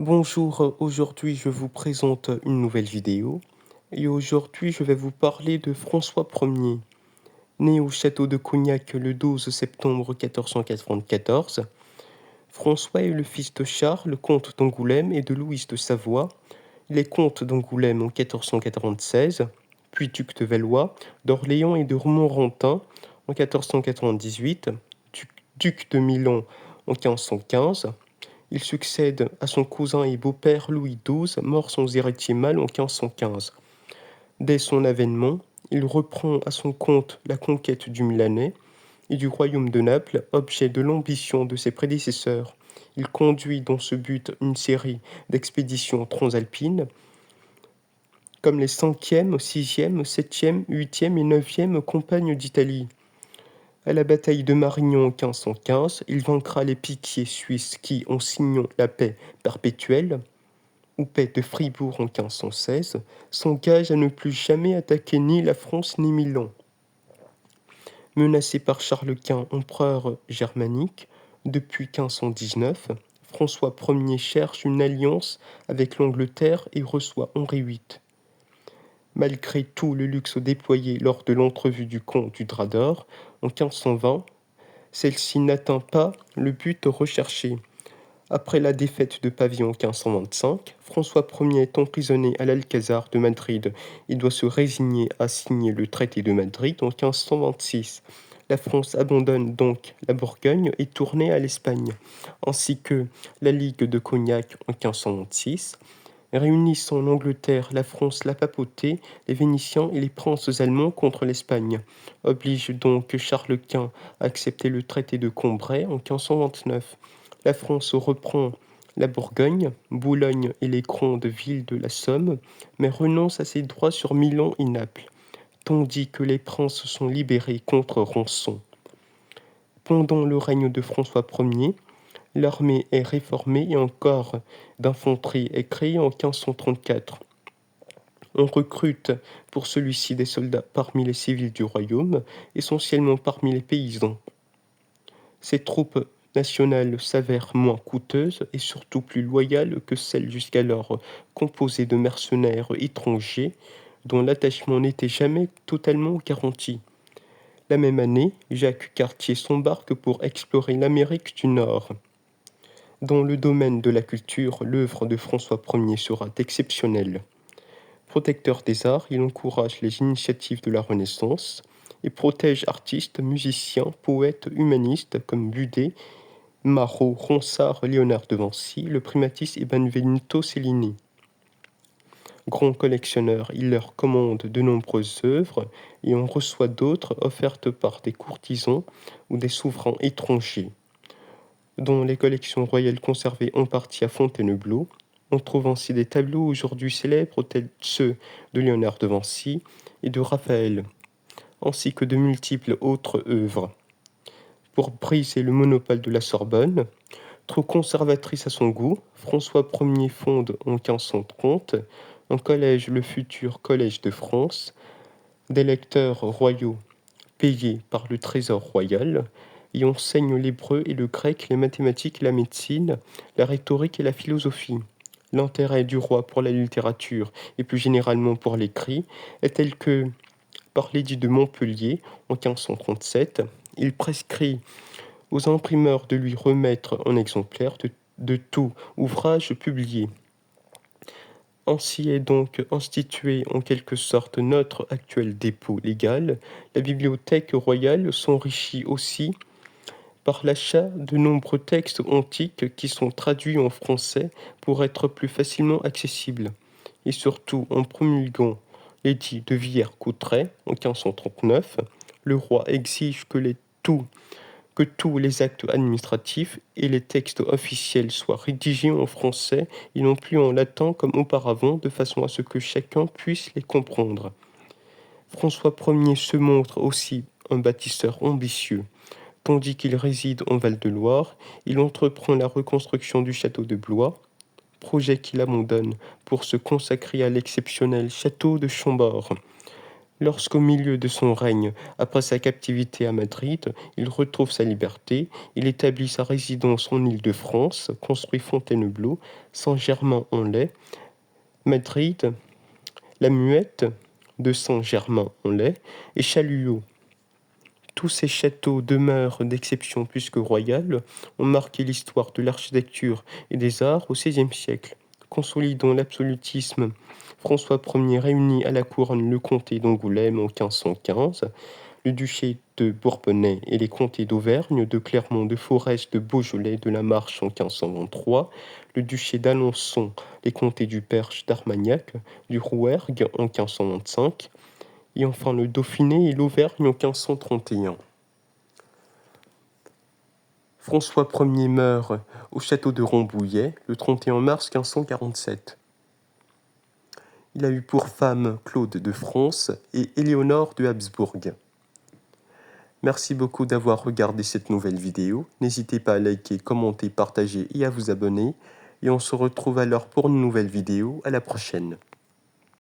Bonjour, aujourd'hui je vous présente une nouvelle vidéo et aujourd'hui je vais vous parler de François Ier. Né au château de Cognac le 12 septembre 1494, François est le fils de Charles, comte d'Angoulême et de Louise de Savoie. Il est comte d'Angoulême en 1496, puis duc de Valois, d'Orléans et de Romorantin en 1498, duc de Milan en 1515. Il succède à son cousin et beau-père Louis XII, mort sans héritier mâle en 1515. Dès son avènement, il reprend à son compte la conquête du Milanais et du royaume de Naples, objet de l'ambition de ses prédécesseurs. Il conduit dans ce but une série d'expéditions transalpines, comme les 5e, 6e, 7e, 8e et 9e campagnes d'Italie. À la bataille de Marignan en 1515, il vaincra les piquiers suisses qui, en signant la paix perpétuelle, ou paix de Fribourg en 1516, s'engagent à ne plus jamais attaquer ni la France ni Milan. Menacé par Charles Quint, empereur germanique, depuis 1519, François Ier cherche une alliance avec l'Angleterre et reçoit Henri VIII. Malgré tout le luxe déployé lors de l'entrevue du comte du Drap d'Or en 1520, celle-ci n'atteint pas le but recherché. Après la défaite de Pavie en 1525, François Ier est emprisonné à l'Alcazar de Madrid et doit se résigner à signer le traité de Madrid en 1526. La France abandonne donc la Bourgogne et tourne à l'Espagne, ainsi que la Ligue de Cognac en 1526. Réunissant l'Angleterre, la France, la papauté, les Vénitiens et les princes allemands contre l'Espagne, oblige donc Charles Quint à accepter le traité de Cambrai en 1529. La France reprend la Bourgogne, Boulogne et les grandes villes de la Somme, mais renonce à ses droits sur Milan et Naples, tandis que les princes sont libérés contre rançon. Pendant le règne de François Ier, l'armée est réformée et un corps d'infanterie est créé en 1534. On recrute pour celui-ci des soldats parmi les civils du royaume, essentiellement parmi les paysans. Ces troupes nationales s'avèrent moins coûteuses et surtout plus loyales que celles jusqu'alors composées de mercenaires étrangers dont l'attachement n'était jamais totalement garanti. La même année, Jacques Cartier s'embarque pour explorer l'Amérique du Nord. Dans le domaine de la culture, l'œuvre de François Ier sera exceptionnelle. Protecteur des arts, il encourage les initiatives de la Renaissance et protège artistes, musiciens, poètes, humanistes comme Budet, Marot, Ronsard, Léonard de Vinci, le primatiste et Benvenuto Cellini. Grand collectionneur, il leur commande de nombreuses œuvres et en reçoit d'autres offertes par des courtisans ou des souverains étrangers. Dans les collections royales conservées en partie à Fontainebleau, on trouve ainsi des tableaux aujourd'hui célèbres tels ceux de Léonard de Vinci et de Raphaël, ainsi que de multiples autres œuvres. Pour briser le monopole de la Sorbonne, trop conservatrice à son goût, François Ier fonde en 1530 un collège, le futur Collège de France, des lecteurs royaux payés par le trésor royal, y enseigne l'hébreu et le grec, les mathématiques et la médecine, la rhétorique et la philosophie. L'intérêt du roi pour la littérature et plus généralement pour l'écrit est tel que, par l'édit de Montpellier en 1537, il prescrit aux imprimeurs de lui remettre un exemplaire de tout ouvrage publié. Ainsi est donc institué en quelque sorte notre actuel dépôt légal. La bibliothèque royale s'enrichit aussi par l'achat de nombreux textes antiques qui sont traduits en français pour être plus facilement accessibles, et surtout en promulguant l'édit de Villers-Cotterêts en 1539, le roi exige que tous les actes administratifs et les textes officiels soient rédigés en français et non plus en latin comme auparavant, de façon à ce que chacun puisse les comprendre. François Ier se montre aussi un bâtisseur ambitieux. Tandis qu'il réside en Val-de-Loire, il entreprend la reconstruction du château de Blois, projet qu'il abandonne pour se consacrer à l'exceptionnel château de Chambord. Lorsqu'au milieu de son règne, après sa captivité à Madrid, il retrouve sa liberté, il établit sa résidence en Île-de-France, construit Fontainebleau, Saint-Germain-en-Laye, Madrid, La Muette de Saint-Germain-en-Laye et Chaluot. Tous ces châteaux demeures d'exception plus que royale ont marqué l'histoire de l'architecture et des arts au XVIe siècle. Consolidant l'absolutisme, François Ier réunit à la couronne le comté d'Angoulême en 1515, le duché de Bourbonnais et les comtés d'Auvergne, de Clermont, de Forez, de Beaujolais, de la Marche en 1523, le duché d'Alençon, les comtés du Perche, d'Armagnac, du Rouergue en 1525, et enfin le Dauphiné et l'Auvergne en 1531. François Ier meurt au château de Rambouillet le 31 mars 1547. Il a eu pour femme Claude de France et Éléonore de Habsbourg. Merci beaucoup d'avoir regardé cette nouvelle vidéo. N'hésitez pas à liker, commenter, partager et à vous abonner. Et on se retrouve alors pour une nouvelle vidéo. À la prochaine.